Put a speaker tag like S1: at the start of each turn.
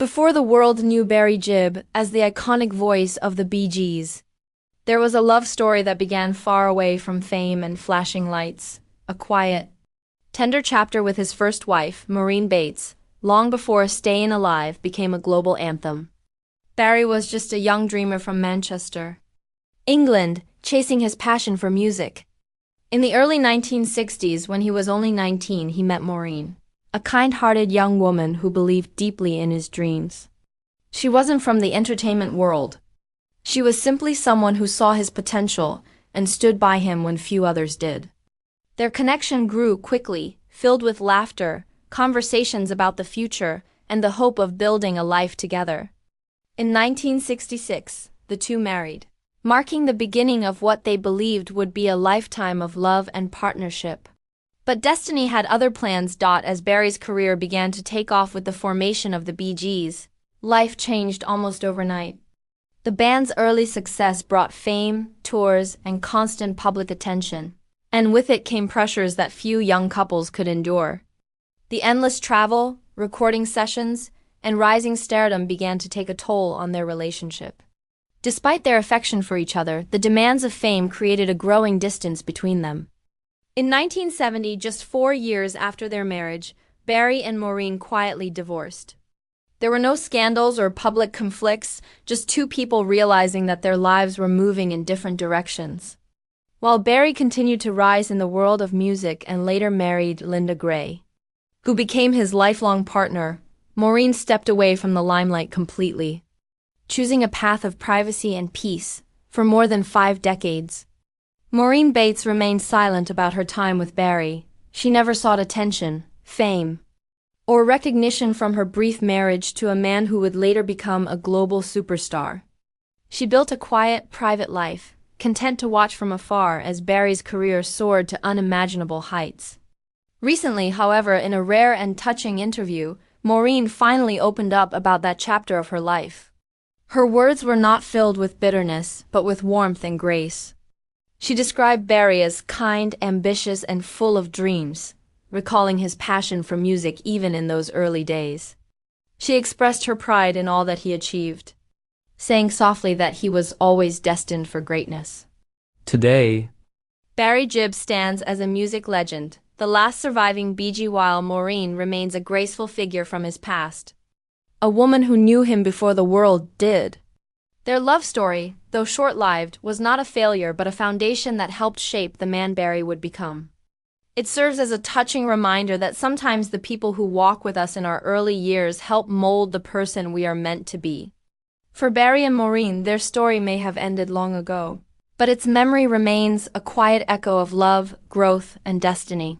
S1: Before the world knew Barry Gibb as the iconic voice of the Bee Gees, there was a love story that began far away from fame and flashing lights, a quiet, tender chapter with his first wife, Maureen Bates, long before Stayin Alive became a global anthem. Barry was just a young dreamer from Manchester, England, chasing his passion for music. In the early 1960s, when he was only 19, he met Maureen, a kind-hearted young woman who believed deeply in his dreams. She wasn't from the entertainment world. She was simply someone who saw his potential and stood by him when few others did. Their connection grew quickly, filled with laughter, conversations about the future, and the hope of building a life together. In 1966, the two married, marking the beginning of what they believed would be a lifetime of love and partnership. But destiny had other plans. As Barry's career began to take off with the formation of the Bee Gees, life changed almost overnight. The band's early success brought fame, tours, and constant public attention, and with it came pressures that few young couples could endure. The endless travel, recording sessions, and rising stardom began to take a toll on their relationship. Despite their affection for each other, the demands of fame created a growing distance between them. In 1970, just 4 years after their marriage, Barry and Maureen quietly divorced. There were no scandals or public conflicts, just two people realizing that their lives were moving in different directions. While Barry continued to rise in the world of music and later married Linda Gray, who became his lifelong partner, Maureen stepped away from the limelight completely, choosing a path of privacy and peace for more than 5 decades. Maureen Bates remained silent about her time with Barry. She never sought attention, fame, or recognition from her brief marriage to a man who would later become a global superstar. She built a quiet, private life, content to watch from afar as Barry's career soared to unimaginable heights. Recently, however, in a rare and touching interview, Maureen finally opened up about that chapter of her life. Her words were not filled with bitterness, but with warmth and grace. She described Barry as kind, ambitious, and full of dreams, recalling his passion for music even in those early days. She expressed her pride in all that he achieved, saying softly that he was always destined for greatness.
S2: Today,
S1: Barry Gibb stands as a music legend, the last surviving Bee Gee, while Maureen remains a graceful figure from his past, a woman who knew him before the world did. Their love story, though short-lived, was not a failure but a foundation that helped shape the man Barry would become. It serves as a touching reminder that sometimes the people who walk with us in our early years help mold the person we are meant to be. For Barry and Maureen, their story may have ended long ago, but its memory remains a quiet echo of love, growth, and destiny.